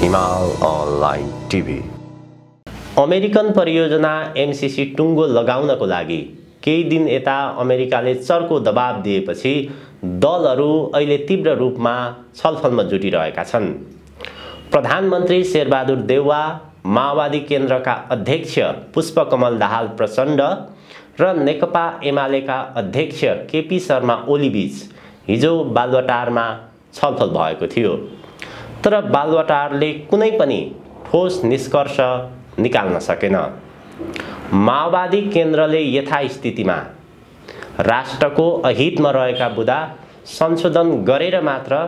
हिमाल online TV. American परियोजना MCC टुङ्गो लगाउनको लागि केही दिन यता अमेरिकाले चर्को दबाब दिएपछि दलहरू अहिले तीव्र रूपमा छलफलमा जुटिरहेका छन्। प्रधानमन्त्री शेरबहादुर देउवा, माओवादी केन्द्रका अध्यक्ष पुष्पकमल दाहाल प्रचण्ड र नेकपा एमालेका अध्यक्ष केपी शर्मा ओलीबीच हिजो बालुवाटारमा छलफल भएको थियो। तर बालुवाटारले कुनै पनि ठोस निष्कर्ष निकाल्न सकेन। माओवादी केन्द्रले यथास्थितिमा राष्ट्रको अहितमा रहेका बुँदा संशोधन गरेर मात्र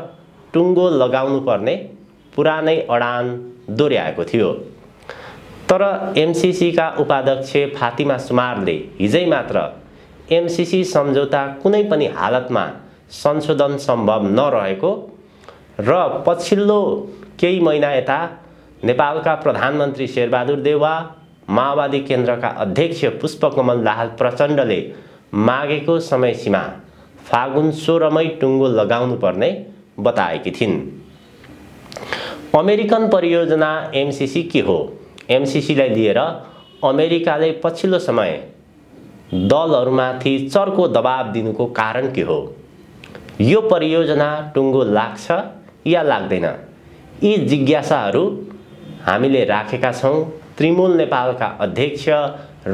टुङ्गो लगाउनु पर्ने पुरानै अडान दोहोर्याएको थियो। तर एमसीसीका उपाध्यक्ष फातिमा सुमारले हिजै मात्र एमसीसी सम्झौता कुनै पनि हालतमा संशोधन सम्भव नरहेको र पछिल्लो केही महिना यता नेपालका प्रधानमन्त्री शेरबहादुर देउवा, माओवादी केन्द्रका अध्यक्ष पुष्पकमल दाहाल प्रचण्डले मागेको समय सीमा फागुन 16 मै टुङ्गो लगाउनु पर्ने बताएकी थिइन्। अमेरिकन परियोजना एमसीसी के हो? एमसीसीलाई लिएर अमेरिकाले पछिल्लो समय दलहरूमाथि चर्को दबाब दिनुको कारण के हो? यो परियोजना टुङ्गो लाग्छ या लाग्दैन? यी जिज्ञासाहरू हामीले राखेका छौँ त्रिमूल नेपालका अध्यक्ष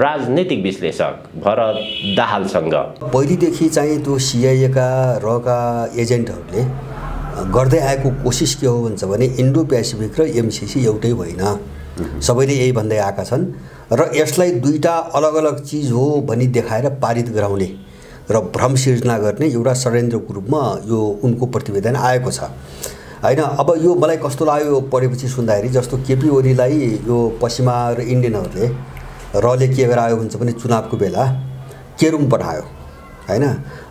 राजनीतिक विश्लेषक भरत दाहालसँग। पहिलेदेखि चाहिँ त्यो सिआइएका रका एजेन्टहरूले गर्दै आएको कोसिस के हो भन्छ भने इन्डो पेसिफिक र एमसीसी एउटै होइन, सबैले यही भन्दै आएका छन् र यसलाई दुईटा अलग अलग चिज हो भनी देखाएर पारित गराउने र भ्रम सिर्जना गर्ने एउटा षड्यन्त्रको रूपमा यो उनको प्रतिवेदन आएको छ हैन। अब यो मलाई कस्तो लाग्यो पढेपछि सुन्दाखेरि, जस्तो केपी ओलीलाई यो पश्चिमा र इन्डियनहरूले रले के गरायो भन्छ भने चुनावको बेला केरुङ पठायो हैन।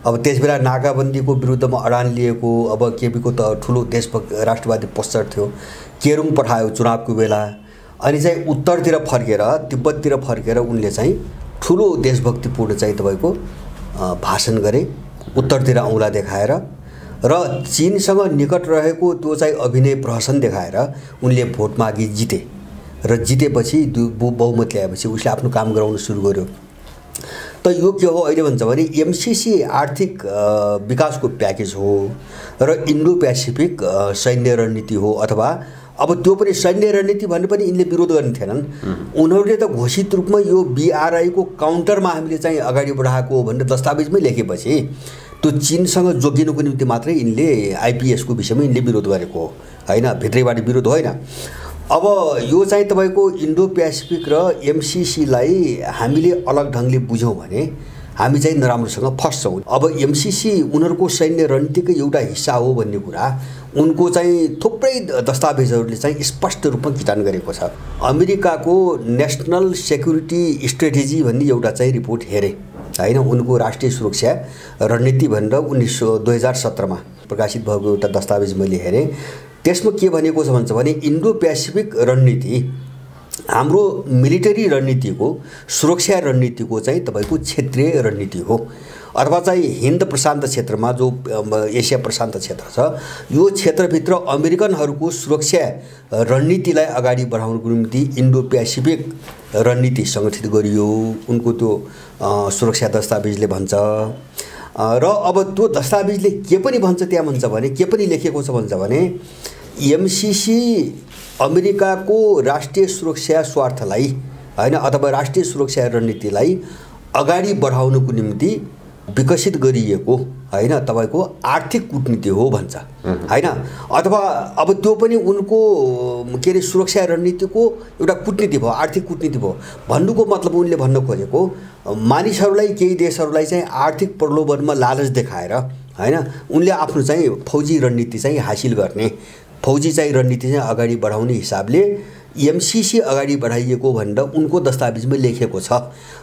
अब त्यसबेला नाकाबन्दीको विरुद्धमा अडान लिएको अब केपीको त ठुलो देशभक्त राष्ट्रवादी पोस्टर थियो, केरुङ पठायो चुनावको बेला। अनि चाहिँ उत्तरतिर फर्केर तिब्बततिर फर्केर उनले चाहिँ ठुलो देशभक्तिपूर्ण चाहिँ तपाईको भाषण गरे उत्तरतिर औँला देखाएर र चीनसँग निकट रहेको त्यो चाहिँ अभिनय प्रहसन देखाएर उनले भोट मागी जिते र जितेपछि बहुमत ल्याएपछि उसले आफ्नो काम गराउन सुरु गर्यो। त यो के हो अहिले भन्छ भने एमसीसी आर्थिक विकासको प्याकेज हो र इन्डो पेसिफिक सैन्य रणनीति हो, अथवा अब त्यो पनि सैन्य रणनीति भन्ने पनि यिनले विरोध गर्ने थिएनन्। उनीहरूले त घोषित रूपमा यो बीआरआईको काउन्टरमा हामीले चाहिँ अगाडि बढाएको भनेर दस्तावेजमै लेखेपछि त्यो चीनसँग जोगिनुको निम्ति मात्रै यिनले आइपीएसको विषयमा यिनले विरोध गरेको हो हैन, भित्रैबाट विरोध होइन। अब यो चाहिँ तपाईको इन्डो पेसिफिक र एमसीसीलाई हामीले अलग ढङ्गले बुझौँ भने हामी चाहिँ नराम्रोसँग फस्छौँ। अब एमसीसी उनीहरूको सैन्य रणनीतिको एउटा हिस्सा हो भन्ने कुरा उनको चाहिँ थुप्रै दस्तावेजहरूले चाहिँ स्पष्ट रूपमा किटान गरेको छ। अमेरिकाको नेसनल सेक्युरिटी स्ट्रेटेजी भन्ने एउटा चाहिँ रिपोर्ट हेरेँ हैन, उनको राष्ट्रिय सुरक्षा रणनीति भनेर 2017 मा प्रकाशित भएको एउटा दस्तावेज मैले हेरेँ। त्यसमा के भनेको छ भन्छ भने इन्डो पेसिफिक रणनीति हाम्रो मिलिटरी रणनीतिको सुरक्षा रणनीतिको चाहिँ तपाईको क्षेत्रीय रणनीति हो, अथवा चाहिँ हिन्द प्रशान्त क्षेत्रमा जो एसिया प्रशान्त क्षेत्र छ यो क्षेत्रभित्र अमेरिकनहरूको सुरक्षा रणनीतिलाई अगाडि बढाउनको निम्ति इन्डो पेसिफिक रणनीति सङ्गठित गरियो, उनको त्यो सुरक्षा दस्तावेजले भन्छ। र अब त्यो दस्तावेजले के पनि भन्छ, त्यहाँ भन्छ भने के पनि लेखेको छ भन्छ भने एमसीसी अमेरिकाको राष्ट्रिय सुरक्षा स्वार्थलाई हैन अथवा राष्ट्रिय सुरक्षा रणनीतिलाई अगाडि बढाउनको निम्ति विकसित गरिएको हैन तपाईको आर्थिक कूटनीति हो भन्छ हैन, अथवा अब त्यो पनि उनको के अरे सुरक्षा रणनीतिको एउटा कूटनीति भयो, आर्थिक कूटनीति भयो। भन्नुको मतलब उनले भन्न खोजेको मानिसहरूलाई केही देशहरूलाई चाहिँ आर्थिक प्रलोभनमा लालच देखाएर हैन उनले आफ्नो चाहिँ फौजी रणनीति चाहिँ हासिल गर्ने, फौजी चाहिँ रणनीति चाहिँ अगाडि बढाउने हिसाबले एमसीसी अगाडि बढाइएको भनेर उनको दस्तावेजमा लेखेको छ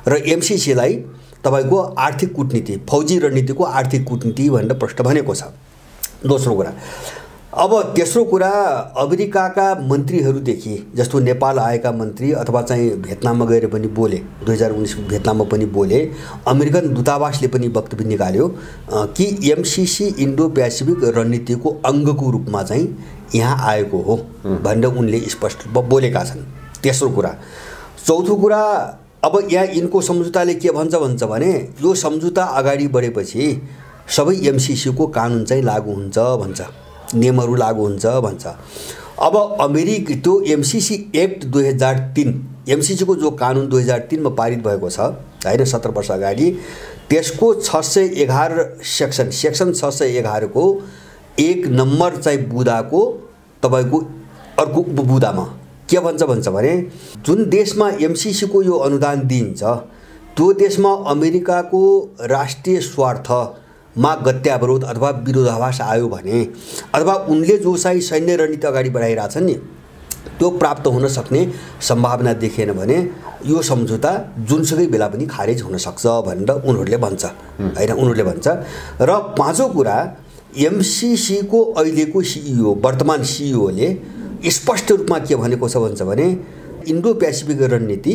र एमसीसीलाई तपाईको आर्थिक कूटनीति फौजी रणनीतिको आर्थिक कूटनीति भनेर प्रश्न भनेको छ। दोस्रो कुरा अब तेस्रो कुरा अमेरिकाका मन्त्रीहरूदेखि जस्तो नेपाल आएका मन्त्री अथवा चाहिँ भियतनाममा गएर पनि बोले 2019 भियतनाममा पनि बोले अमेरिकन दूतावासले पनि वक्तव्य निकाल्यो कि एमसीसी इन्डो पेसिफिक रणनीतिको अङ्गको रूपमा चाहिँ यहाँ आएको हो भनेर उनले स्पष्ट रूपमा बोलेका छन्। तेस्रो कुरा। चौथो कुरा अब यहाँ यिनको सम्झौताले के भन्छ भने यो सम्झौता अगाडि बढेपछि सबै एमसीसीको कानुन चाहिँ लागू हुन्छ भन्छ, नियमहरू लागू हुन्छ भन्छ। अब त्यो एमसीसी एक्ट 2003 एमसीसीको जो कानुन 2003 मा पारित भएको छ हैन 17 वर्ष अगाडि, त्यसको 611 सेक्सन 611 को 1 नम्बर चाहिँ बुदाको तपाईको अर्को उपबुदामा के भन्छ भने जुन देशमा एमसीसी को यो अनुदान दिइन्छ त्यो देशमा अमेरिकाको राष्ट्रिय स्वार्थमा गत्यावरोध अथवा विरोधाभास आयो भने अथवा उनले जो चाहिँ सैन्य रणनीति अगाडि बढाइरहेछन् नि त्यो प्राप्त हुन सक्ने सम्भावना देखिएन भने यो सम्झौता जुनसुकै बेला पनि खारेज हुन सक्छ भनेर उनीहरूले भन्छ हैन, उनीहरूले भन्छ। र पाँचौं कुरा एमसीसी को अहिलेको सीईओ वर्तमान सीईओले स्पष्ट रूपमा के भनेको छ भन्छ भने इन्डो पेसिफिक रणनीति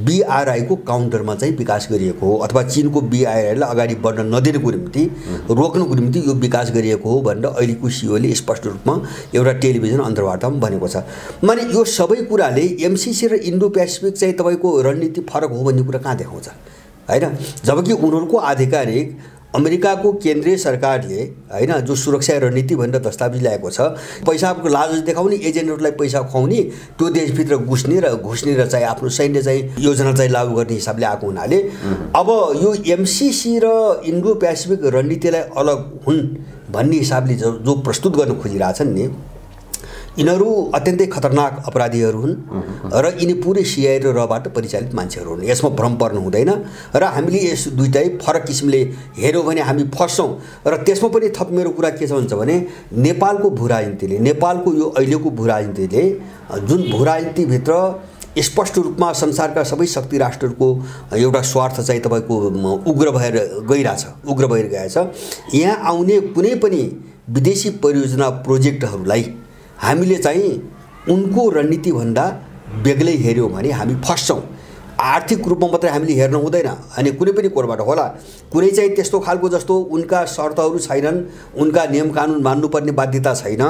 बीआरआई को काउन्टरमा चाहिँ विकास गरिएको हो अथवा चीनको बीआरआईलाई अगाडि बढ्न नदिनुको निम्ति रोक्नुको निम्ति यो विकास गरिएको हो भनेर अहिलेको सीईओले स्पष्ट रूपमा एउटा टेलिभिजन अन्तर्वार्तामा भनेको छ। माने यो सबै कुराले एमसीसी र इन्डो पेसिफिक चाहिँ तपाईको रणनीति फरक हो भन्ने कुरा कहाँ देखाउँछ हैन, जबकि उनीहरूको आधिकारिक अमेरिकाको केन्द्रीय सरकारले हैन जो सुरक्षा रणनीति भनेर दस्तावेज ल्याएको छ पैसाको लालच देखाउने एजेन्टहरूलाई पैसा खुवाउने त्यो देशभित्र घुस्ने र चाहिँ आफ्नो सैन्य चाहिँ योजना चाहिँ लागू गर्ने हिसाबले आएको हुनाले अब यो एमसीसी र इन्डो पेसिफिक रणनीतिलाई अलग हुन् भन्ने हिसाबले जो प्रस्तुत गर्न खोजिरहेछन् नि यिनीहरू अत्यन्तै खतरनाक अपराधीहरू हुन् र यिनी पुरै सीआई र रबाट परिचालित मान्छेहरू हुन्। यसमा भ्रम पर्नु हुँदैन र हामीले यस दुईटै फरक किसिमले हेर्यौं भने हामी फस्छौं। र त्यसमा पनि थप मेरो कुरा के छ भन्छ भने नेपालको भूराजनीतिले नेपालको यो अहिलेको भूराजनीतिले जुन भूराजनीतिभित्र स्पष्ट रूपमा संसारका सबै शक्ति राष्ट्रहरूको एउटा स्वार्थ चाहिँ तपाईको उग्र भएर गएछ। यहाँ आउने कुनै पनि विदेशी परियोजना प्रोजेक्टहरूलाई हामीले चाहिँ उनको रणनीति भन्दा बेग्लै हेर्यौं भने हामी फस्छौं। आर्थिक रूपमा मात्रै हामीले हेर्न हुँदैन अनि कुनै पनि कोणबाट होला कुनै चाहिँ त्यस्तो खालको जस्तो उनका शर्तहरू छैनन्, उनका नियम कानुन मान्नुपर्ने बाध्यता छैन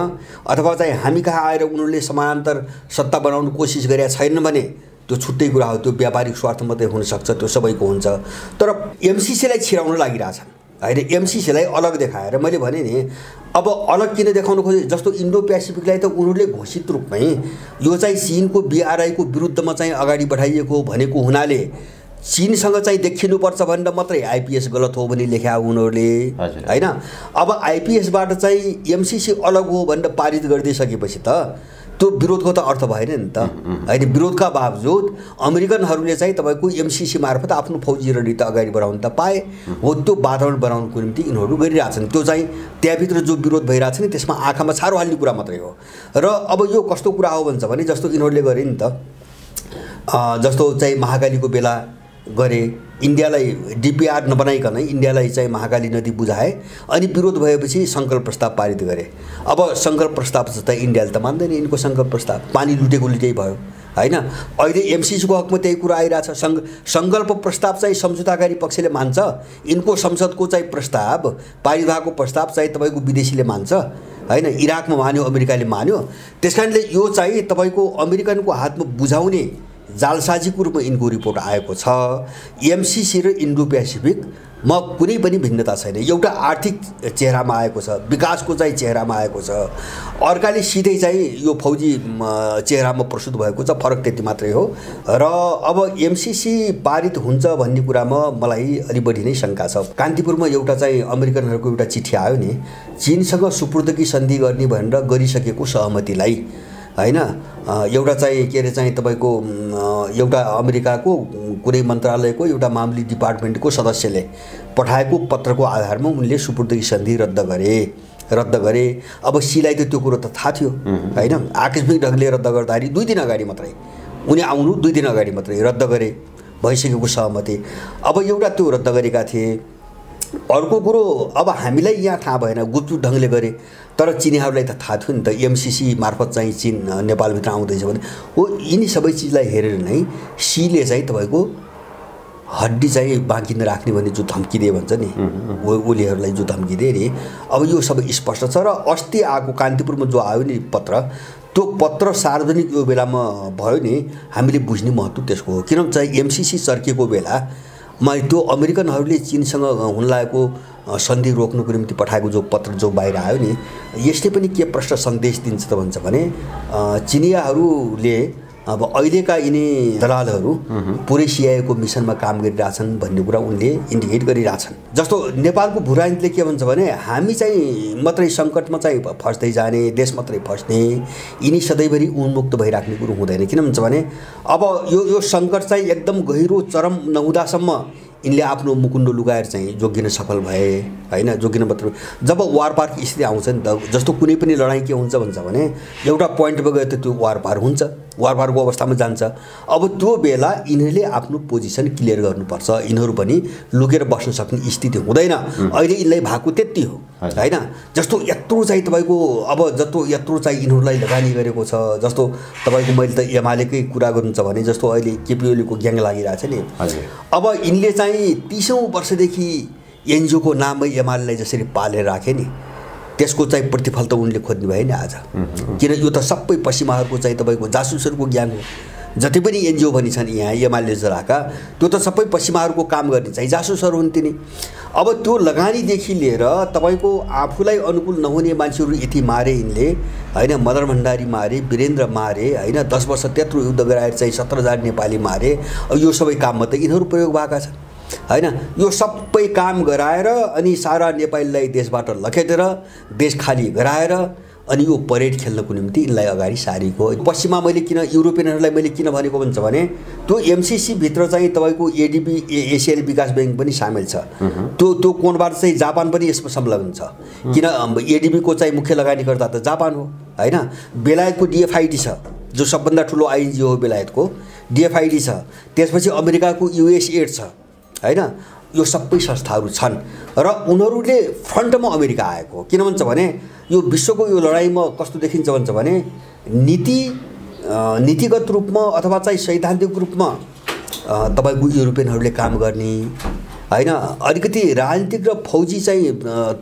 अथवा चाहिँ हामी कहाँ आएर उनीहरूले समानान्तर सत्ता बनाउन कोसिस गरेका छैनन् भने त्यो छुट्टै कुरा हो, त्यो व्यापारिक स्वार्थ मात्रै हुन सक्छ, त्यो सबैको हुन्छ। तर एमसीसीलाई छिराउन लागिरहेछन् हैन, एमसीसीलाई अलग देखाएर मैले भने नि अब अलग किन देखाउन खोजे जस्तो इन्डो पेसिफिकलाई त उनीहरूले घोषित रूपमै यो चाहिँ चीनको बीआरआई को विरुद्धमा चाहिँ अगाडि बढाइएको भनेको हुनाले चीनसँग चाहिँ देखिनुपर्छ भनेर मात्रै आईपीएस गलत हो भने लेख्या उनीहरूले हैन। अब आईपीएसबाट चाहिँ एमसीसी अलग हो भनेर पारित गरिदिसकेपछि त त्यो विरोधको त अर्थ भएन नि त हैन। विरोधका बावजुद अमेरिकनहरूले चाहिँ तपाईको एमसीसी मार्फत आफ्नो फौजी रणनीति अगाडि बढाउन त पाए हो, त्यो वातावरण बनाउनको निम्ति यिनीहरू गरिरहेछन्। त्यो चाहिँ त्यहाँभित्र जो विरोध भइरहेछ नि त्यसमा आँखामा छारो हाल्ने कुरा मात्रै हो। र अब यो कस्तो कुरा हो भन्छ भने जस्तो यिनीहरूले गरे नि त जस्तो चाहिँ महाकालीको बेला गरे इन्डियालाई डीपीआर नबनाइकन इन्डियालाई चाहिँ महाकाली नदी बुझाए अनि विरोध भएपछि संकल्प प्रस्ताव पारित गरे। अब संकल्प प्रस्ताव त इन्डियाले त मान्दैन, यिनको संकल्प प्रस्ताव पानी लुटेको भयो हैन। अहिले एमसीसी को हकमा त्यही कुरा आइरहेछ, संकल्प प्रस्ताव चाहिँ सम्झौताकारी पक्षले मान्छ, यिनको संसदको चाहिँ प्रस्ताव पारित भएको प्रस्ताव चाहिँ तपाईको विदेशीले मान्छ हैन। इराकमा मान्यो, अमेरिकाले मान्यो, त्यसकारणले यो चाहिँ तपाईको अमेरिकनको हातमा बुझाउने जालसाजीको रूपमा यिनको रिपोर्ट आएको छ। एमसीसी र इन्डो पेसिफिकमा कुनै पनि भिन्नता छैन, एउटा आर्थिक चेहरामा आएको छ, विकासको चाहिँ चेहरामा आएको छ, अर्काले सिधै चाहिँ यो फौजी चेहरामा प्रस्तुत भएको छ, फरक त्यति मात्रै हो। र अब एमसीसी पारित हुन्छ भन्ने कुरामा मलाई अलि बढी नै शंका छ। कान्तिपुरमा एउटा चाहिँ अमेरिकनहरूको एउटा चिठी आयो नि चीनसँग सुपुर्दकी सन्धि गर्ने भनेर गरिसकेको सहमतिलाई हैन एउटा चाहिँ के अरे चाहिँ तपाईको एउटा अमेरिकाको कुनै मन्त्रालयको एउटा मामूली डिपार्टमेन्टको सदस्यले पठाएको पत्रको आधारमा उनले सुपुर्दगी सन्धि रद्द गरे। अब सीलाई त त्यो कुरो त थाहा थियो हैन, आकस्मिक ढङ्गले रद्द गर्दाखेरि 2 दिन अगाडि मात्रै उनी आउनु 2 दिन अगाडि मात्रै रद्द गरे भइसकेको सहमति। अब एउटा त्यो रद्द गरेका थिए अर्को कुरो अब हामीलाई यहाँ थाहा भएन गुप्त ढङ्गले गरे तर चिनीहरूलाई त थाहा थियो नि त एमसीसी मार्फत चाहिँ चीन नेपालभित्र आउँदैछ भने हो यिनी सबै चिजलाई हेरेर नै सीले चाहिँ तपाईँको हड्डी चाहिँ बाँकी नराख्ने भन्ने जो धम्की दिए भन्छ नि ओलीहरूलाई जो धम्की दिए नि अब यो सबै स्पष्ट छ र अस्ति आएको कान्तिपुरमा जो आयो नि पत्र त्यो पत्र सार्वजनिक यो बेलामा भयो नि हामीले बुझ्ने महत्त्व त्यसको हो किनभने चाहिँ एमसीसी चर्केको बेलामा त्यो अमेरिकनहरूले चीनसँग हुन लागेको सन्धि रोक्नुको निम्ति पठाएको जो पत्र जो बाहिर आयो नि यसले पनि के प्रश्न सन्देश दिन्छ त भन्छ भने चिनियाहरूले अब अहिलेका यिनी दलालहरू पुरै सिआइएको मिसनमा काम गरिरहेछन् भन्ने कुरा उनले इन्डिकेट गरिरहेछन् जस्तो नेपालको भूराजनीतिले के भन्छ भने हामी चाहिँ मात्रै सङ्कटमा चाहिँ फस्दै जाने देश मात्रै फस्ने यिनी सधैँभरि उन्मुक्त भइराख्ने कुरो हुँदैन किन भन्छ भने अब यो सङ्कट चाहिँ एकदम गहिरो चरम नहुँदासम्म यिनले आफ्नो मुकुण्डो लुगाएर चाहिँ जोगिन सफल भए हैन जोगिन मात्र जब वार पारको स्थिति आउँछ नि त जस्तो कुनै पनि लडाइँ के हुन्छ भन्छ भने एउटा पोइन्टमा गए त त्यो वार पार हुन्छ वार पारको अवस्थामा जान्छ अब त्यो बेला यिनीहरूले आफ्नो पोजिसन क्लियर गर्नुपर्छ यिनीहरू पनि लुकेर बस्न सक्ने स्थिति हुँदैन अहिले यिनलाई भएको त्यति हो हैन जस्तो यत्रो चाहिँ तपाईँको अब जस्तो यत्रो चाहिँ यिनीहरूलाई लगानी गरेको छ जस्तो तपाईँको मैले त एमालेकै कुरा गर्नु छ भने जस्तो अहिले केपी ओलीको ग्याङ लागिरहेछ नि अब यिनले चाहिँ 30औं वर्षदेखि एनजिओको नाममै एमालेलाई जसरी पालेर राखे नि त्यसको चाहिँ प्रतिफल त उनले खोज्नु भयो नि आज किन यो त सबै पश्चिमाहरूको चाहिँ तपाईँको जासुसहरूको ज्ञान हो जति पनि एनजिओ भनी छन् यहाँ एमाले चलाएका त्यो त सबै पश्चिमाहरूको काम गर्ने चाहिँ जासुसहरू हुन् तिनी अब त्यो लगानीदेखि लिएर तपाईँको आफूलाई अनुकूल नहुने मान्छेहरू यति मारे यिनले हैन मदन भण्डारी मारे वीरेन्द्र मारे हैन 10 वर्ष त्यत्रो युद्ध गराएर चाहिँ 17,000 नेपाली मारे यो सबै काममा त यिनीहरू प्रयोग भएका छन् हैन यो सबै काम गराएर अनि सारा नेपालीलाई देशबाट लखेटेर देश खाली गराएर अनि यो परेड खेल्नको निम्ति यिनलाई अगाडि सारेको पश्चिममा मैले किन युरोपियनहरूलाई मैले किन भनेको भन्छ भने त्यो एमसीसी भित्र चाहिँ तपाईको एडीबी एसियाली विकास बैंक पनि सामेल छ त्यो कोणबाट चाहिँ जापान पनि यसमा संलग्न छ किन एडीबी को चाहिँ मुख्य लगानीकर्ता त जापान हो हैन बेलायतको डीएफआईडी छ जो सबभन्दा ठुलो आईएनजी हो बेलायतको डीएफआईडी छ त्यसपछि अमेरिकाको यूएसएड छ हैन यो सबै संस्थाहरू छन् र उनीहरूले फ्रन्टमा अमेरिका आएको किन भन्छ भने यो विश्वको यो लडाईँमा कस्तो देखिन्छ भन्छ भने नीतिगत रूपमा अथवा चाहिँ सैद्धान्तिक रूपमा तपाईको युरोपियनहरूले काम गर्ने हैन अलिकति राजनीतिक र फौजी चाहिँ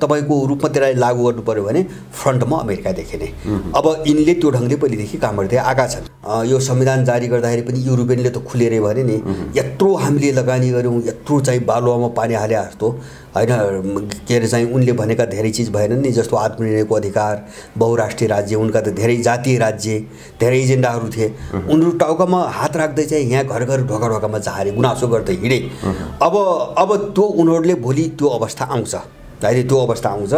तपाईको रूपमा त्यसलाई लागू गर्नु पर्यो भने फ्रन्टमा अमेरिका देखिने अब यिनले त्यो ढङ्गले पहिलेदेखि काम गर्दै आएका छन् यो संविधान जारी गर्दाखेरि पनि युरोपियनले त खुलेरै भने नि यत्रो हामीले लगानी गर्यौं यत्रो चाहिँ बालुवामा पानी हाले जस्तो हैन के अरे चाहिँ उनले भनेका धेरै चीज भएनन् नि जस्तो आत्मनिर्णयको अधिकार बहुराष्ट्रिय राज्य उनका त धेरै जातीय राज्य धेरै एजेन्डाहरू थिए उनीहरू टाउकामा हात राख्दै चाहिँ यहाँ घर घर ढोका ढोकामा झारे गुनासो गर्दै हिँडे अब त्यो उनीहरूले भोलि त्यो अवस्था आउँछ अहिले त्यो अवस्था आउँछ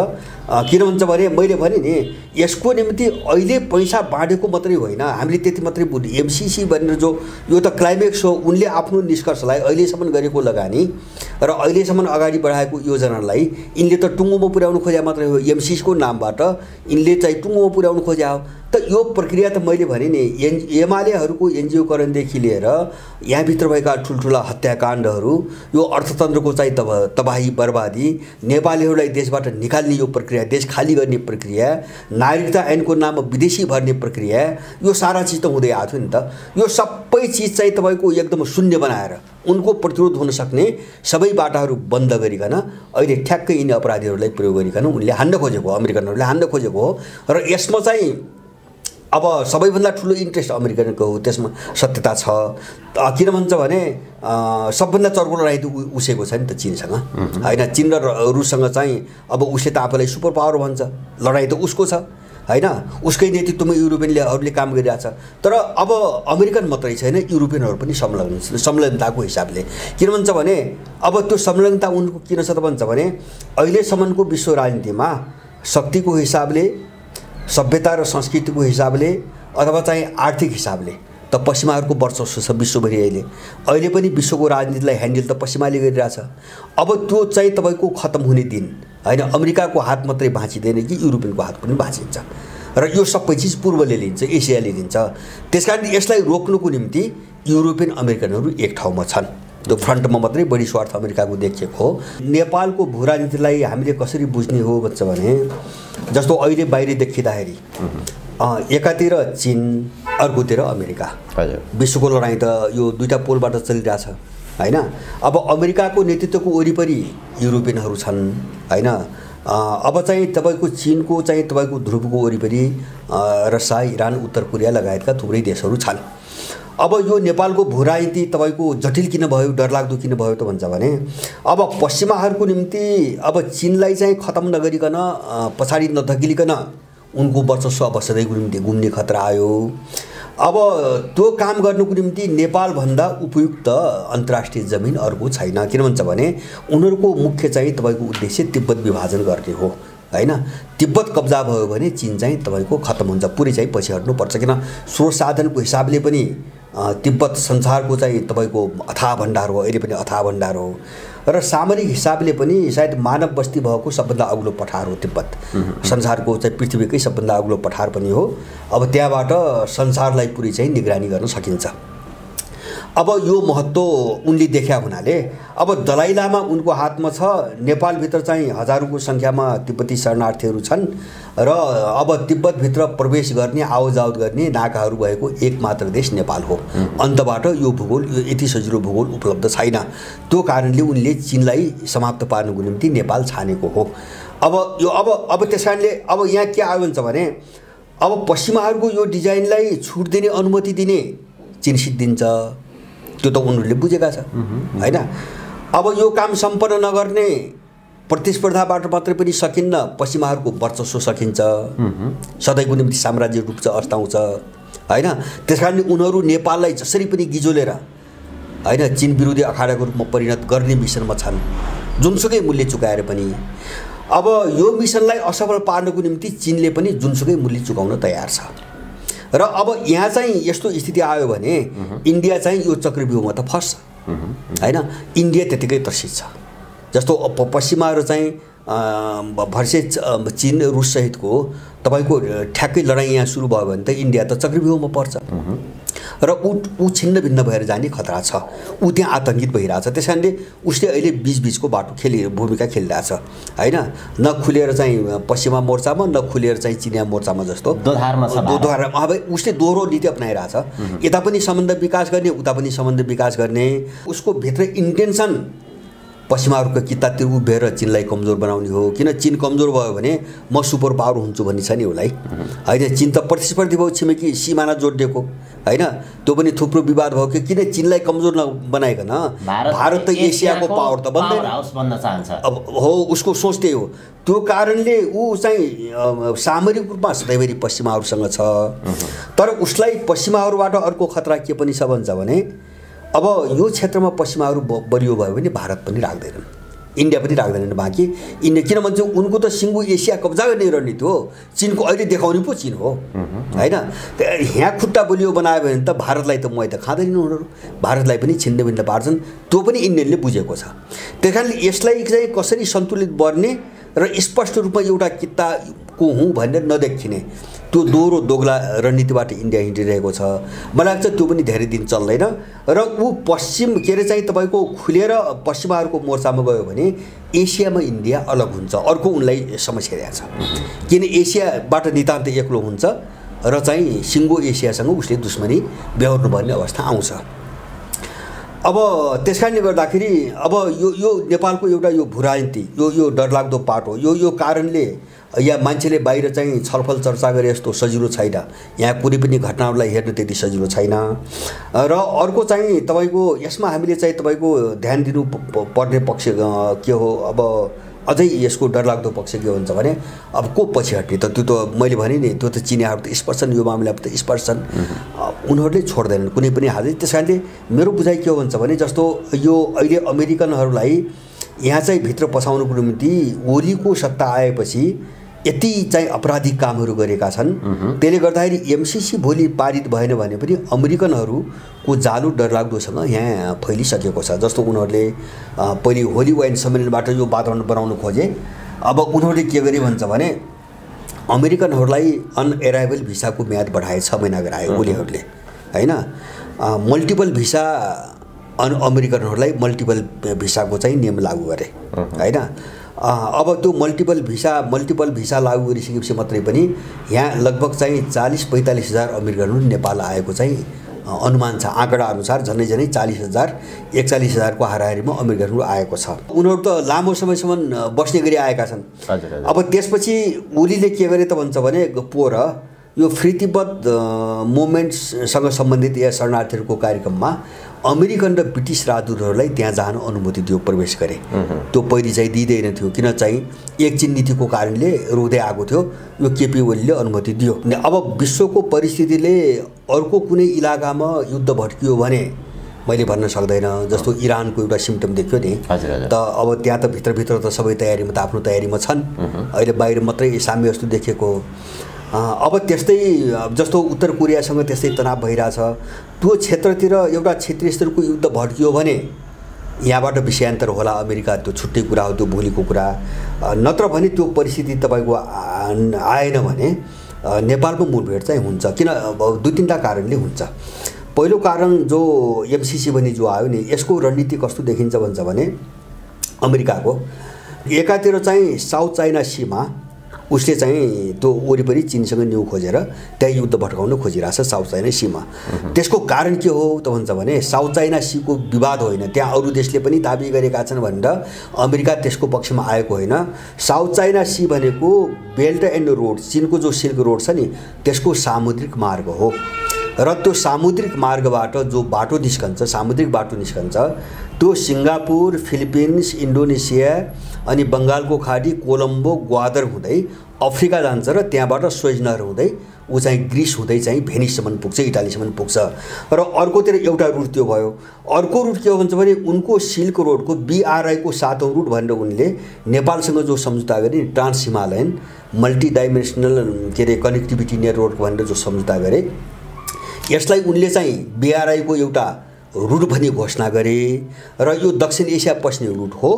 किन भन्छ भने मैले भने नि यसको निम्ति अहिले पैसा बाँडेको मात्रै होइन हामीले त्यति मात्रै बुझ्नु एमसीसी भनेर जो यो त क्लाइमेक्स हो उनले आफ्नो निष्कर्षलाई अहिलेसम्म गरेको लगानी र अहिलेसम्म अगाडि बढाएको योजनालाई यिनले त टुङ्गोमा पुर्याउनु खोजे मात्रै हो एमसीसी को नामबाट यिनले चाहिँ टुङ्गोमा पुर्याउनु खोजे हो त यो प्रक्रिया त मैले भने नि एमालेहरूको एनजिओकरणदेखि लिएर यहाँभित्र भएका ठुल्ठुला हत्याकाण्डहरू यो अर्थतन्त्रको चाहिँ तबाही बर्बादी नेपालीहरूलाई देशबाट निकाल्ने यो प्रक्रिया देश खाली गर्ने प्रक्रिया नागरिकता ऐनको नाममा विदेशी भर्ने प्रक्रिया यो सारा चिज त हुँदै आएको थियो नि त यो सबै चिज चाहिँ तपाईको एकदम शून्य बनाएर उनको प्रतिरोध हुन सक्ने सबै बाटाहरू बन्द गरिकन अहिले ठ्याक्कै यिनी अपराधीहरूलाई प्रयोग गरिकन उनले हान्न खोजेको हो अमेरिकनहरूले हान्न खोजेको हो र यसमा चाहिँ अब सबैभन्दा ठुलो इन्ट्रेस्ट अमेरिकनको हो त्यसमा सत्यता छ किन भन्छ भने सबभन्दा चर्को लडाइँ त उसेको छ नि त चीनसँग हैन चीन र रुससँग चाहिँ अब उसले त आफूलाई सुपर पावर भन्छ लडाइँ त उसको छ हैन उसकै नेतृत्वमा युरोपियनहरूले काम गरिरहेछ तर अब अमेरिकन मात्रै छैन युरोपियनहरू पनि संलग्नताको हिसाबले किन भन्छ भने अब त्यो संलग्नता उनको किन छ त भन्छ भने अहिलेसम्मको विश्व राजनीतिमा शक्तिको हिसाबले सभ्यता र संस्कृतिको हिसाबले अथवा चाहिँ आर्थिक हिसाबले त पश्चिमाहरूको वर्चस्व छ विश्वभरि अहिले पनि विश्वको राजनीतिलाई ह्यान्डल त पश्चिमाले गरिरहेछ अब त्यो चाहिँ तपाईको खत्म हुने दिन हैन अमेरिकाको हात मात्रै बाँचिदैन कि युरोपियनको हात पनि बाँचिन्छ र यो सबै चीज पूर्वले लिन्छ एसियाले लिन्छ त्यसकारण यसलाई रोक्नुको निम्ति युरोपियन अमेरिकनहरू एक ठाउँमा छन् त्यो फ्रन्टमा मात्रै बढी स्वार्थ अमेरिकाको देखिएको हो। नेपालको भू राजनीतिलाई हामीले कसरी बुझ्ने हो भन्छ भने जस्तो अहिले बाहिर देखिँदाखेरि एकातिर चीन अर्कोतिर अमेरिका, विश्वको लडाइँ त यो दुईटा पोलबाट चलिरहेछ हैन। अब अमेरिकाको नेतृत्वको वरिपरि युरोपियनहरू छन् हैन। अब चाहिँ तपाईको चीनको चाहिँ तपाईको ध्रुवको वरिपरि रसिया, इरान, उत्तर कोरिया लगायतका थुप्रै देशहरू छन्। अब यो नेपालको भू राजनीति तपाईको जटिल किन भयो, डरलाग्दो किन भयो त भन्छ भने अब पश्चिमाहरूको निम्ति अब चीनलाई चाहिँ खतम नगरिकन पछाडि नधकिलिकन उनको वर्चस्व अब सधैँको निम्ति गुम्ने खतरा आयो। अब त्यो काम गर्नुको निम्ति नेपालभन्दा उपयुक्त अन्तर्राष्ट्रिय जमिन अर्को छैन। किन भन्छ भने उनीहरूको मुख्य चाहिँ तपाईँको उद्देश्य तिब्बत विभाजन गर्ने हो हैन। तिब्बत कब्जा भयो भने चीन चाहिँ तपाईँको खत्तम हुन्छ, पुरै चाहिँ पछि हट्नुपर्छ। किन स्रोत साधनको हिसाबले पनि तिब्बत संसारको चाहिँ तपाईँको अथाह भण्डार हो, अहिले पनि अथाह भण्डार हो। र सामरिक हिसाबले पनि सायद मानव बस्ती भएको सबभन्दा अग्लो पठार हो तिब्बत। संसारको चाहिँ पृथ्वीकै सबभन्दा अग्लो पठार पनि हो। अब त्यहाँबाट संसारलाई पुरै चाहिँ निगरानी गर्न सकिन्छ। अब यो महत्त्व उनले देख्या हुनाले अब दलाई लामा उनको हातमा छ। नेपालभित्र चाहिँ हजारौँको सङ्ख्यामा तिब्बती शरणार्थीहरू छन् र अब तिब्बतभित्र प्रवेश गर्ने, आवजावत गर्ने नाकाहरू भएको एकमात्र देश नेपाल हो। अन्तबाट यो भूगोल, यो यति सजिलो भूगोल उपलब्ध छैन। त्यो कारणले उनले चीनलाई समाप्त पार्नुको निम्ति नेपाल छानेको हो। अब त्यस कारणले अब यहाँ के आयो भन्छ भने अब पश्चिमाहरूको यो डिजाइनलाई छुट दिने, अनुमति दिने चीन सिद्धिन्छ। त्यो त उनीहरूले बुझेका छ हैन। अब यो काम सम्पन्न नगर्ने प्रतिस्पर्धाबाट मात्रै पनि सकिन्न, पश्चिमाहरूको वर्चस्व सकिन्छ, सधैँको निम्ति साम्राज्य डुब्छ, अस्ताउँछ हैन। त्यसकारणले उनीहरू नेपाललाई जसरी पनि गिजोलेर हैन चीन विरोधी अखाडाको रूपमा परिणत गर्ने मिसनमा छन्, जुनसुकै मूल्य चुकाएर पनि। अब यो मिसनलाई असफल पार्नको निम्ति चीनले पनि जुनसुकै मूल्य चुकाउन तयार छ। र अब यहाँ चाहिँ यस्तो स्थिति आयो भने इन्डिया चाहिँ यो चक्रव्यूहमा त फस्छ हैन। इन्डिया त्यतिकै तर्सिन्छ। जस्तो पश्चिमाहरू चाहिँ भर्सेस चीन, रुस सहितको तपाईँको ठ्याक्कै लडाइँ यहाँ सुरु भयो भने त इन्डिया त चक्रव्यूहमा पर्छ र ऊ छिन्न भिन्न भएर जाने खतरा छ। ऊ त्यहाँ आतङ्कित भइरहेछ। त्यस कारणले उसले अहिले बिचबिचको बाटो भूमिका खेलिरहेछ हैन। न खुलेर चाहिँ पश्चिमा मोर्चामा, न खुलेर चाहिँ चिनिया मोर्चामा जस्तो दोधारमा। अब उसले दोहोरो नीति अपनाइरहेछ। यता पनि सम्बन्ध विकास गर्ने, उता पनि सम्बन्ध विकास गर्ने। उसको भित्र इन्टेन्सन पश्चिमाहरूको कितातिर उभिएर चीनलाई कमजोर बनाउने हो। किन चीन कमजोर भयो भने म सुपर पावर हुन्छु भन्ने छ नि उसलाई हैन। चीन त प्रतिस्पर्धी भयो, छिमेकी सिमाना जोडिएको हैन। त्यो पनि थुप्रो विवाद भयो कि किन चीनलाई कमजोर नबनाइकन भारत त एसियाको पावर त बन्न चाहन्छ। अब हो, उसको सोच त्यही हो। त्यो कारणले ऊ चाहिँ सामरिक रूपमा सधैँभरि पश्चिमाहरूसँग छ। तर उसलाई पश्चिमाहरूबाट अर्को खतरा के पनि छ भन्छ भने अब यो क्षेत्रमा पश्चिमाहरू बलियो भयो भने भारत पनि राख्दैनन्, इन्डिया पनि राख्दैनन्। बाँकी इन्डिया किन भन्छ उनको त सिङ्गो एसिया कब्जा गर्ने रणनीति हो। चीनको अहिले देखाउने पो चीन हो हैन। यहाँ खुट्टा बलियो बनायो भने त भारतलाई त मुहाई त खाँदैनन् उनीहरू, भारतलाई पनि छिन्न भिन्न पार्छन्। त्यो पनि इन्डियनले बुझेको छ। त्यस कारणले यसलाई चाहिँ कसरी सन्तुलित गर्ने र स्पष्ट रूपमा एउटा कित्ताको हुँ भनेर नदेखिने त्यो दोहोरो दोगला रणनीतिबाट इन्डिया हिँडिरहेको छ। मलाई लाग्छ त्यो पनि धेरै दिन चल्दैन। र ऊ पश्चिम के अरे चाहिँ तपाईँको खुलेर पश्चिमाहरूको मोर्चामा गयो भने एसियामा इन्डिया अलग हुन्छ। अर्को उनलाई समस्या रहेछ। किन एसियाबाट नितान्त एक्लो हुन्छ र चाहिँ सिङ्गो एसियासँग उसले दुश्मनी बेहोर्नुपर्ने अवस्था आउँछ। अब त्यस कारणले गर्दाखेरि अब यो नेपालको एउटा यो भू राजनीति, यो डरलाग्दो पाटो, यो कारणले या मान्छेले बाहिर चाहिँ छलफल चर्चा गरे जस्तो सजिलो छैन। यहाँ कुनै पनि घटनाहरूलाई हेर्न त्यति सजिलो छैन। र अर्को चाहिँ तपाईँको यसमा हामीले चाहिँ तपाईँको ध्यान दिनु पर्ने पक्ष के हो, अब अझै यसको डरलाग्दो पक्ष के हुन्छ भने अब को पछि हट्ने त, त्यो त मैले भने नि त्यो त चिनियाहरू त स्पर्श छन्, यो मामिलामा त स्पर्श छन्। उनीहरूले छोड्दैनन् कुनै पनि हालत। त्यस कारणले मेरो बुझाइ के हुन्छ भने जस्तो यो अहिले अमेरिकनहरूलाई यहाँ चाहिँ भित्र पसाउनुको निम्ति ओलीको सत्ता आएपछि यति चाहिँ अपराधिक कामहरू गरेका छन्। त्यसले गर्दाखेरि एमसिसी भोलि पारित भएन भने पनि अमेरिकनहरूको जालु डरलाग्दोसँग यहाँ फैलिसकेको छ। जस्तो उनीहरूले पहिले होली वाइन सम्मेलनबाट यो वातावरण बनाउनु खोजे। अब उनीहरूले के गरे भन्छ भने अमेरिकनहरूलाई अनएराइभल भिसाको म्याद बढाए 6 महिना गराए ओलीहरूले हैन। मल्टिपल भिसा अमेरिकनहरूलाई मल्टिपल भिसाको चाहिँ नियम लागू गरे हैन। अब त्यो मल्टिपल भिसा लागू गरिसकेपछि मात्रै पनि यहाँ लगभग चाहिँ 40-45 हजार अमेरिकनहरू नेपाल आएको चाहिँ अनुमान छ। आँकडा अनुसार झन्डै 40,000-41 हजारको हाराहारीमा अमेरिकनहरू आएको छ। उनीहरू त लामो समयसम्म बस्ने गरी आएका छन्। अब त्यसपछि ओलीले के गरे त भन्छ भने पोर यो फ्री तिब्बत मुभमेन्टसँग सम्बन्धित या शरणार्थीहरूको कार्यक्रममा अमेरिकन र ब्रिटिस राजदूतहरूलाई त्यहाँ जान अनुमति दियो, प्रवेश गरे। त्यो पहिले चाहिँ दिँदैन थियो, किन चाहिँ एकछिन नीतिको कारणले रोक्दै आएको थियो। यो केपी ओलीले अनुमति दियो। अब विश्वको परिस्थितिले अर्को कुनै इलाकामा युद्ध भड्कियो भने मैले भन्न सक्दैन। जस्तो इरानको एउटा सिम्टम देखियो नि त, अब त्यहाँ त भित्रभित्र त सबै तयारीमा त आफ्नो तयारीमा छन्। अहिले बाहिर मात्रै साम्य जस्तो देखेको। अब त्यस्तै जस्तो उत्तर कोरियासँग त्यस्तै तनाव भइरहेछ। त्यो क्षेत्रतिर एउटा क्षेत्रीय स्तरको युद्ध भड्कियो भने यहाँबाट विषयान्तर होला अमेरिका, त्यो छुट्टै कुरा हो, त्यो भोलिको कुरा। नत्र भने त्यो परिस्थिति तपाईँको आएन भने नेपालको मुठभेड चाहिँ हुन्छ। किन 2-3टा कारणले हुन्छ। पहिलो कारण जो एमसिसी भने जो आयो नि, यसको रणनीति कस्तो देखिन्छ भन्छ भने अमेरिकाको एकातिर चाहिँ साउथ चाइना सीमा उसले चाहिँ त्यो वरिपरि चीनसँग न्यू खोजेर त्यहाँ युद्ध भड्काउन खोजिरहेछ साउथ चाइना सीमा। त्यसको कारण के हो त भन्छ भने साउथ चाइना सीको विवाद होइन, त्यहाँ अरू देशले पनि दाबी गरेका छन् भनेर अमेरिका त्यसको पक्षमा आएको होइन। साउथ चाइना सी भनेको बेल्ट एन्ड रोड, चीनको जो सिल्क रोड छ नि त्यसको सामुद्रिक मार्ग हो। र त्यो सामुद्रिक मार्गबाट जो बाटो निस्कन्छ, सामुद्रिक बाटो निस्कन्छ, त्यो सिङ्गापुर, फिलिपिन्स, इन्डोनेसिया अनि बङ्गालको खाडी, कोलम्बो, ग्वादर हुँदै अफ्रिका जान्छ र त्यहाँबाट स्वेज नहर हुँदै ऊ चाहिँ ग्रिस हुँदै चाहिँ भेनिससम्म पुग्छ, इटालीसम्म पुग्छ। र अर्कोतिर एउटा रुट त्यो भयो। अर्को रुट के हो भन्छ भने उनको सिल्क रोडको BRI को 7औं रुट भनेर उनले नेपालसँग जो सम्झौता गरे, ट्रान्स हिमालयन मल्टिडाइमेन्सनल के अरे कनेक्टिभिटी नेटवर्क भनेर जो सम्झौता गरे, यसलाई उनले चाहिँ BRI को एउटा रुट भनी घोषणा गरे। र यो दक्षिण एसिया पस्ने रुट हो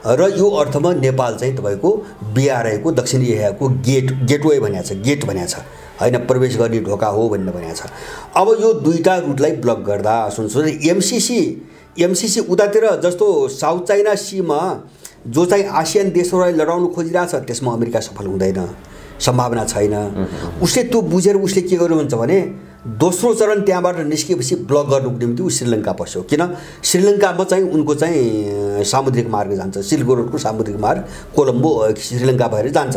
र यो अर्थमा नेपाल चाहिँ तपाईँको BRI को दक्षिण एसियाको गेटवे भनेको छ, गेट भनेको छ हैन, प्रवेश गर्ने ढोका हो भनेर भनेको छ। अब यो दुईटा रुटलाई ब्लक गर्दा सुन्नु एमसिसी उतातिर जस्तो साउथ चाइना सीमा जो चाहिँ आसियान देशहरूलाई लडाउन खोजिरहेछ त्यसमा अमेरिका सफल हुँदैन, सम्भावना छैन। उसले त्यो बुझेर उसले के गर्यो भन्छ भने दोस्रो चरण त्यहाँबाट निस्किएपछि ब्लक गर्नुको निम्ति ऊ श्रीलङ्का पस्यो। किन श्रीलङ्कामा चाहिँ उनको चाहिँ सामुद्रिक मार्ग जान्छ, सिल्क रोडको सामुद्रिक मार्ग कोलम्बो श्रीलङ्का भएर जान्छ।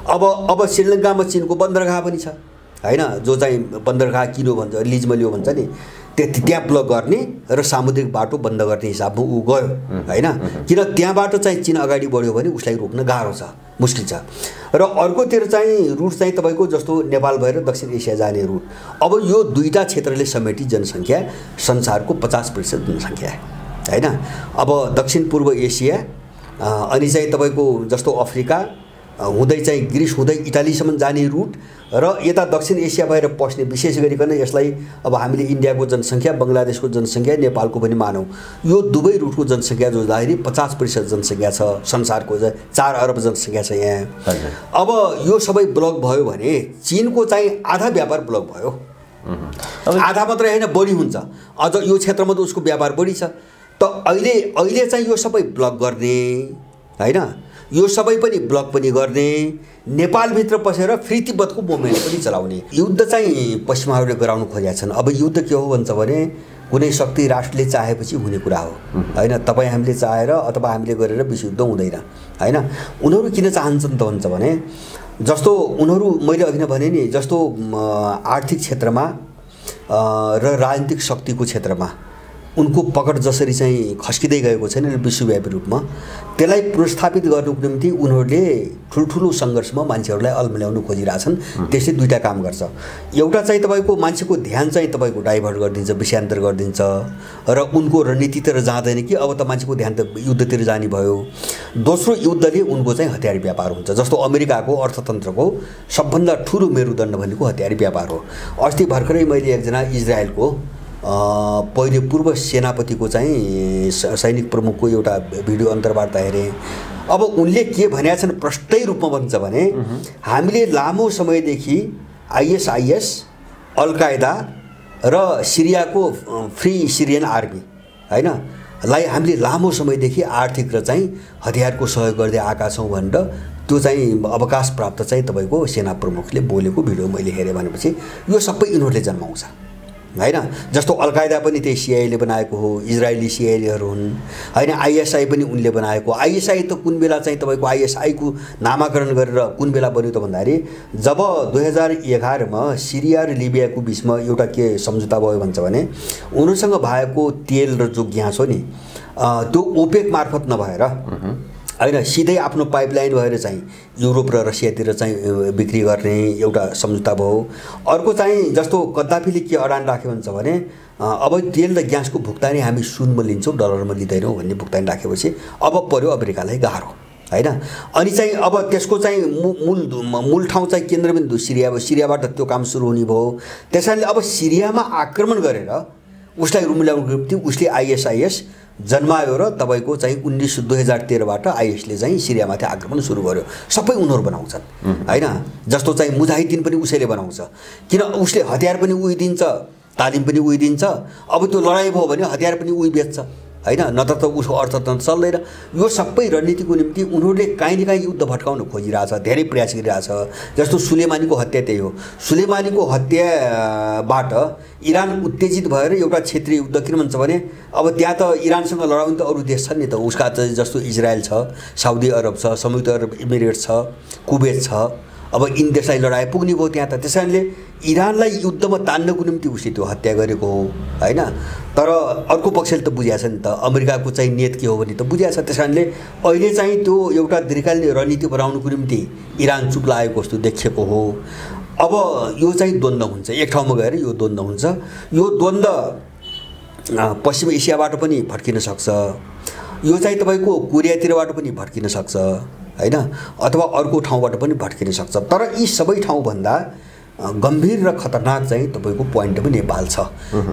अब श्रीलङ्कामा चीनको बन्दरगाह पनि छ हैन, जो चाहिँ बन्दरगाह किनो भन्छ, लिजमा लियो भन्छ नि, त्यहाँ ब्लक गर्ने र सामुद्रिक बाटो बन्द गर्ने हिसाबमा ऊ गयो हैन। किन त्यहाँबाट चाहिँ चीन अगाडि बढ्यो भने उसलाई रोक्न गाह्रो छ, मुस्किल छ। र अर्कोतिर चाहिँ रुट चाहिँ तपाईँको जस्तो नेपाल भएर दक्षिण एसिया जाने रुट। अब यो दुईटा क्षेत्रले समेटी जनसङ्ख्या संसारको 50% जनसङ्ख्या हैन। अब दक्षिण पूर्व एसिया अनि चाहिँ तपाईँको जस्तो अफ्रिका हुँदै चाहिँ ग्रिस हुँदै इटालीसम्म जाने रुट र यता दक्षिण एसिया भएर पस्ने, विशेष गरिकन यसलाई अब हामीले इन्डियाको जनसङ्ख्या, बङ्गलादेशको जनसङ्ख्या, नेपालको पनि मानौँ, यो दुवै रुटको जनसङ्ख्या जो जाँदाखेरि 50% जनसङ्ख्या छ संसारको, 4 अरब जनसङ्ख्या छ यहाँ। अब यो सबै ब्लक भयो भने चीनको चाहिँ आधा व्यापार ब्लक भयो, आधा मात्रै होइन बढी हुन्छ। अझ यो क्षेत्रमा त उसको व्यापार बढी छ। त अहिले चाहिँ यो सबै ब्लक गर्ने हैन, यो सबै पनि ब्लक पनि गर्ने, नेपालभित्र पसेर फ्री तिब्बतको मुभमेन्ट पनि चलाउने युद्ध चाहिँ पश्चिमाहरूले गराउन खोजेका छन्। अब युद्ध के हो भन्छ भने कुनै शक्ति राष्ट्रले चाहेपछि हुने कुरा हो हैन। तपाईँ हामीले चाहेर अथवा हामीले गरेर विश्वयुद्ध हुँदैन हैन। उनीहरू किन चाहन्छन् त भन्छ भने जस्तो उनीहरू मैले अघि नै भने नि, जस्तो आर्थिक क्षेत्रमा र राजनीतिक शक्तिको क्षेत्रमा उनको पकड जसरी चाहिँ खस्किँदै गएको छैन विश्वव्यापी रूपमा, त्यसलाई पुनर्स्थापित गर्नुको निम्ति उनीहरूले ठुल्ठुलो सङ्घर्षमा मान्छेहरूलाई अल्मल्याउन खोजिरहेछन्। त्यसले दुईटा काम गर्छ। एउटा चाहिँ तपाईँको मान्छेको ध्यान चाहिँ तपाईँको डाइभर्ट गरिदिन्छ, विषयान्तर गरिदिन्छ र उनको रणनीतितिर जाँदैन कि अब त मान्छेको ध्यान त युद्धतिर जाने भयो। दोस्रो, युद्धले उनको चाहिँ हतियार व्यापार हुन्छ। जस्तो अमेरिकाको अर्थतन्त्रको सबभन्दा ठुलो मेरुदण्ड भनेको हतियार व्यापार हो। अस्ति भर्खरै मैले एकजना इजरायलको पहिले पूर्व सेनापतिको चाहिँ सैनिक प्रमुखको एउटा भिडियो अन्तर्वार्ता हेरेँ। अब उनले के भनेका छन् प्रष्टै रूपमा भन्छ भने हामीले लामो समयदेखि ISIS, अल कायदा र सिरियाको फ्री सिरियन आर्मी हैन लाई हामीले लामो समयदेखि आर्थिक र चाहिँ हतियारको सहयोग गर्दै आएका छौँ भनेर त्यो चाहिँ अवकाश प्राप्त चाहिँ तपाईँको सेना प्रमुखले बोलेको भिडियो मैले हेरेँ भनेपछि यो सबै यिनीहरूले जन्माउँछ हैन जस्तो अलकायदा पनि त्यही सिआइएले बनाएको हो इजरायली सिआइएहरू हुन् हैन आइएसआई पनि उनले बनाएको आइएसआई त कुन बेला चाहिँ तपाईँको आइएसआईको नामाकरण गरेर कुन बेला बन्यो त भन्दाखेरि जब 2011 मा सिरिया र लिबियाको बिचमा एउटा के सम्झौता भयो भन्छ भने उनीसँग भएको तेल र जो ग्यास हो नि त्यो ओपेक मार्फत नभएर हैन सिधै आफ्नो पाइपलाइन भएर चाहिँ युरोप र रसियातिर चाहिँ बिक्री गर्ने एउटा सम्झौता भयो अर्को चाहिँ जस्तो कद्दाफीले के अडान राख्यो भन्छ भने अब तेल र ग्यासको भुक्तानी हामी सुनमा लिन्छौँ डलरमा लिँदैनौँ भन्ने भुक्तानी राखेपछि अब पर्यो अमेरिकालाई गाह्रो हैन अनि चाहिँ अब त्यसको चाहिँ मूल ठाउँ चाहिँ केन्द्रबिन्दु सिरियाबाट त्यो काम सुरु हुने भयो त्यसैले अब सिरियामा आक्रमण गरेर उसलाई रुम्ल्याउनुको निम्ति उसले आइएसआइएस जन्मायो र तपाईको चाहिँ 2013 बाट आइएसले चाहिँ सिरियामाथि आक्रमण सुरु गर्यो सबै उनीहरु बनाउँछन् हैन जस्तो चाहिँ मुजाहिदिन पनि उसैले बनाउँछ किन उसले हतियार पनि उही दिन्छ तालिम पनि उही दिन्छ अब त्यो लडाई भयो भने हतियार पनि उही बेच्छ हैन नत्र त उसको अर्थतन्त्र चल्दैन यो सबै रणनीतिको निम्ति उनीहरुले काहीँ न काहीँ युद्ध भट्काउन खोजिरहेछ धेरै प्रयास गरिरहेछ जस्तो सुलेमानीको हत्या त्यही हो सुलेमानीको हत्याबाट इरान उत्तेजित भएर एउटा क्षेत्रीय युद्ध किन भन्छ भने अब त्यहाँ त इरानसँग लडाउने त अरु देश छन् नि त उसका जस्तो इजरायल छ साउदी अरब छ संयुक्त अरब इमिरेट छ कुवेत छ अब इन देशलाई लडाई पुग्ने भयो त्यहाँ त त्यसैले इरानलाई युद्धमा तान्नको निम्ति उसले त्यो हत्या गरेको हो हैन तर अर्को पक्षले त बुझ्याछ नि त अमेरिकाको चाहिँ नियत के हो भने त बुझ्याछ त्यसैले अहिले चाहिँ त्यो एउटा दीर्घकालीन रणनीति बनाउनको निम्ति इरान चुप लागेको जस्तो देखिएको हो अब यो चाहिँ द्वन्द्व हुन्छ एक ठाउँमा गएर यो द्वन्द्व हुन्छ यो द्वन्द्व पश्चिम एसियाबाट पनि भड्किन सक्छ यो चाहिँ तपाईको कोरियातिरबाट पनि भड्किन सक्छ हैन अथवा अर्को ठाउँबाट पनि भड्किन सक्छ तर यी सबै ठाउँ भन्दा गम्भीर र खतरनाक चाहिँ तपाईको प्वाइन्ट पनि नेपाल छ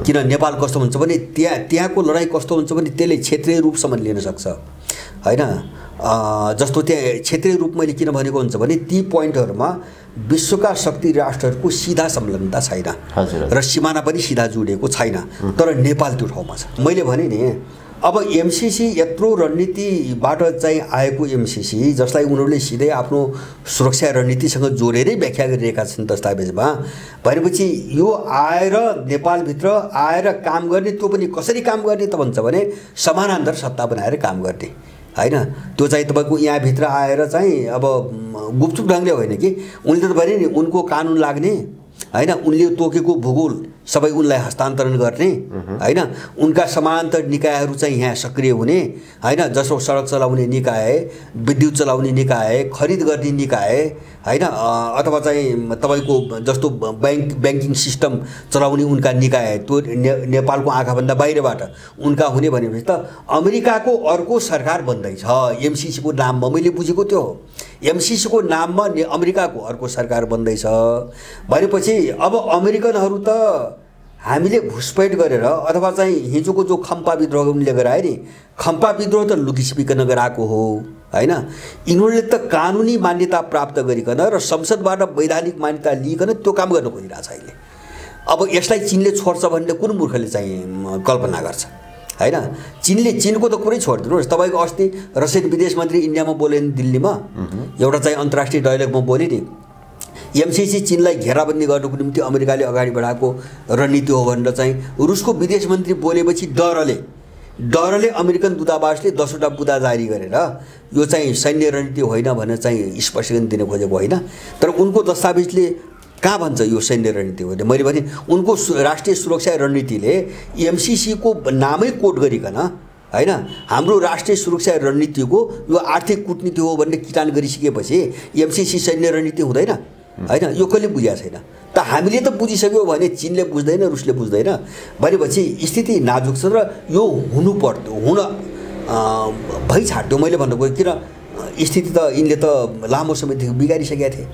किन नेपाल कस्तो हुन्छ भने त्यहाँको लडाई कस्तो हुन्छ भने त्यसले क्षेत्रीय रूपसम्म लिन सक्छ हैन जस्तो त्यहाँ क्षेत्रीय रूप मैले किन भनेको हुन्छ भने ती प्वाइन्टहरुमा विश्वका शक्ति राष्ट्रहरुको सीधा संलग्नता छैन र सिमाना पनि सीधा जोडिएको छैन तर नेपाल त्यो ठाउँमा छ मैले भने नि अब एमसीसी यत्रो रणनीतिबाट चाहिँ आएको एमसीसी जसलाई उनीहरुले सिधै आफ्नो सुरक्षा रणनीतिसँग जोडेरै व्याख्या गरिरहेका छन् दस्तावेजमा भनेपछि यो आएर नेपाल भित्र आएर काम गर्ने त्यो पनि कसरी काम गर्ने त भन्छ भने समानान्तर सत्ता बनाएर काम गर्ने हैन त्यो चाहिँ तपाईको यहाँ भित्र आएर चाहिँ अब गुपचुप ढंगले होइन कि उनले त भने नि उनको कानुन लाग्ने हैन उनले तोकेको भूगोल सबै उनलाई हस्तान्तरण गर्ने हैन उनका समानान्तर निकायहरू चाहिँ यहाँ सक्रिय हुने हैन जसो सडक चलाउने निकाय विद्युत चलाउने निकाय खरिद गर्ने निकाय हैन अथवा चाहिँ तपाईको जस्तो बैंकिङ सिस्टम चलाउने उनका निकाय त्यो नेपालको आँखा भन्दा बाहिरबाट उनका हुने भनेपछि त अमेरिकाको अर्को सरकार बन्दैछ एमसीसी को नाममा मैले बुझेको त्यो हो एमसीसी को नाममा अमेरिकाको अर्को सरकार बन्दैछ भनेपछि अब अमेरिकनहरु त हामीले घुसपैठ गरेर अथवा चाहिँ हिजोको जो खम्पा विद्रोह उनले गराए नि खम्पा विद्रोह त लुकिछिपिकन गराएको हो हैन यिनीहरूले त कानुनी मान्यता प्राप्त गरिकन र संसदबाट वैधानिक मान्यता लिइकन त्यो काम गर्न खोजिरहेछ अहिले अब यसलाई चीनले छोड्छ भन्ने कुन मूर्खले चाहिँ कल्पना गर्छ हैन चीनको त कुरै छोड्दिनुस् तपाईको अस्ति रसियन विदेश मन्त्री इन्डियामा बोले दिल्लीमा एउटा चाहिँ अन्तर्राष्ट्रिय डायलगमा बोले नि एमसीसी चीनलाई घेराबन्दी गर्नको निम्ति अमेरिकाले अगाडि बढाएको रणनीति हो भनेर चाहिँ रुसको विदेश मन्त्री बोलेपछि डरले अमेरिकन दूतावासले 10 वटा बुदा जारी गरेर यो चाहिँ सैन्य रणनीति होइन भनेर चाहिँ स्पष्टीकरण दिन खोजेको होइन तर उनको दस्तावेजले कहाँ भन्छ यो सैन्य रणनीति हो मैले भने उनको राष्ट्रिय सुरक्षा रणनीतिले एमसीसी को नामै कोट गरिकन हैन हाम्रो राष्ट्रिय सुरक्षा रणनीतिको यो आर्थिक कूटनीति हो भन्ने किटान गरिसकेपछि एमसीसी सैन्य रणनीति हुँदैन हैन यो कहिले बुझ्या छैन त हामीले त बुझिसक्यो भने चीनले बुझ्दैन रुसले बुझ्दैन भनेपछि स्थिति नाजुक छ र यो हुनु पर्यो हुन भइ छाड्यो मैले भन्नको किन स्थिति त यिनले त लामो समयदेखि बिगारिसकेका थिए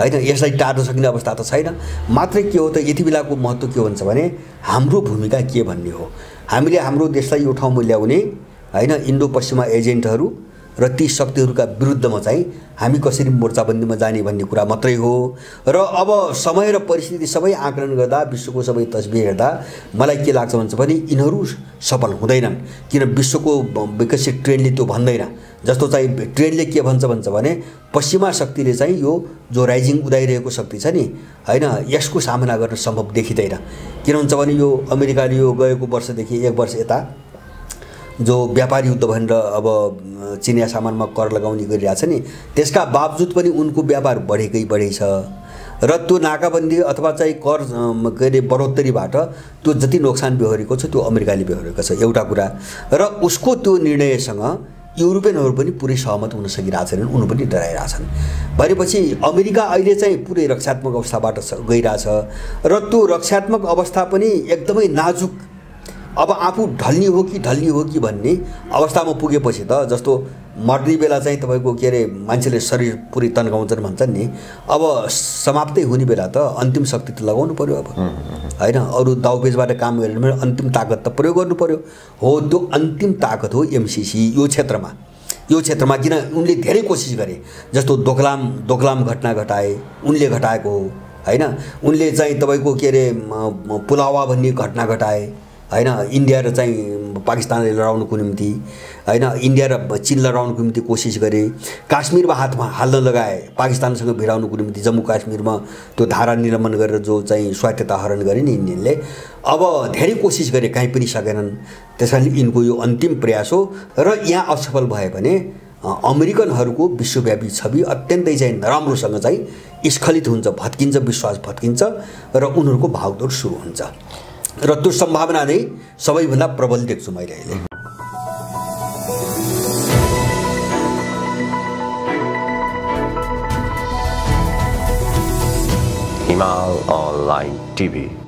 हैन यसलाई टार्न सक्ने अवस्था त छैन मात्र के हो त यति बेलाको महत्त्व के हुन्छ भने हाम्रो भूमिका के भन्ने हो हामीले हाम्रो देशलाई यो ठाउँमा ल्याउने हैन इन्डो पश्चिमा एजेन्टहरू र ती शक्तिहरूका विरुद्धमा चाहिँ हामी कसरी मोर्चाबन्दीमा जाने भन्ने कुरा मात्रै हो। र अब समय र परिस्थिति सबै आकलन गर्दा विश्वको सबै तस्बिर हेर्दा मलाई के लाग्छ भन्छ भने यिनीहरू सफल हुँदैनन्, किन विश्वको विकसित ट्रेन्डले त्यो भन्दैन। जस्तो चाहिँ ट्रेन्डले के भन्छ भने पश्चिमा शक्तिले चाहिँ यो जो राइजिङ उदाइरहेको शक्ति छ नि हैन, यसको सामना गर्न सम्भव देखिँदैन। किन हुन्छ भने यो अमेरिकाले यो गएको वर्षदेखि 1 वर्ष यता जो व्यापार युद्ध भनेर अब चिनिया सामानमा कर लगाउने गरिरहेछ नि, त्यसका बावजुद पनि उनको व्यापार बढेकै छ। र त्यो नाकाबन्दी अथवा चाहिँ कर के अरे बढोत्तरीबाट त्यो जति नोक्सान बेहोरेको छ त्यो अमेरिकाले बेहोरेको छ, एउटा कुरा। र उसको त्यो निर्णयसँग युरोपियनहरू पनि पुरै सहमत हुन सकिरहेछन्, उनीहरू पनि डराइरहेछन्। भनेपछि अमेरिका अहिले चाहिँ पुरै रक्षात्मक अवस्थाबाट गइरहेछ र त्यो रक्षात्मक अवस्था पनि एकदमै नाजुक, अब आफू ढल्ने हो कि भन्ने अवस्थामा पुगेपछि त जस्तो मर्ने बेला चाहिँ तपाईँको के अरे मान्छेले शरीर पुरै तन्काउँछन् भन्छन् नि, अब समाप्तै हुने बेला त अन्तिम शक्ति त लगाउनु पर्यो अब हैन। अरू दाउपेचबाट काम गरेर पनि अन्तिम ताकत त प्रयोग गर्नु पर्यो। हो, त्यो अन्तिम ताकत हो एमसिसी यो क्षेत्रमा किन उनले धेरै कोसिस गरे। जस्तो दोकलाम घटना घटाए, उनले घटाएको हो हैन। उनले चाहिँ तपाईँको के अरे पुलावा भन्ने घटना घटाए हैन, इन्डिया र चाहिँ पाकिस्तानले लडाउनुको निम्ति हैन, इन्डिया र चीन लडाउनुको निम्ति कोसिस गरे। काश्मीरमा हातमा हाल्न लगाए पाकिस्तानसँग भिडाउनुको निम्ति, जम्मू काश्मीरमा त्यो धारा निलम्बन गरेर जो चाहिँ स्वायत्तता हरण गरे नि इन्डियनले, अब धेरै कोसिस गरे, कहीँ पनि सकेनन्। त्यसैले यिनको यो अन्तिम प्रयास हो। र यहाँ असफल भए भने अमेरिकनहरूको विश्वव्यापी छवि अत्यन्तै चाहिँ नराम्रोसँग चाहिँ स्खलित हुन्छ, भत्किन्छ, विश्वास भत्किन्छ र उनीहरूको भागदौड सुरु हुन्छ। र त्यो सम्भावना नै सबैभन्दा प्रबल देख्छु मैले अहिले। हिमाल अनलाइन टिभी।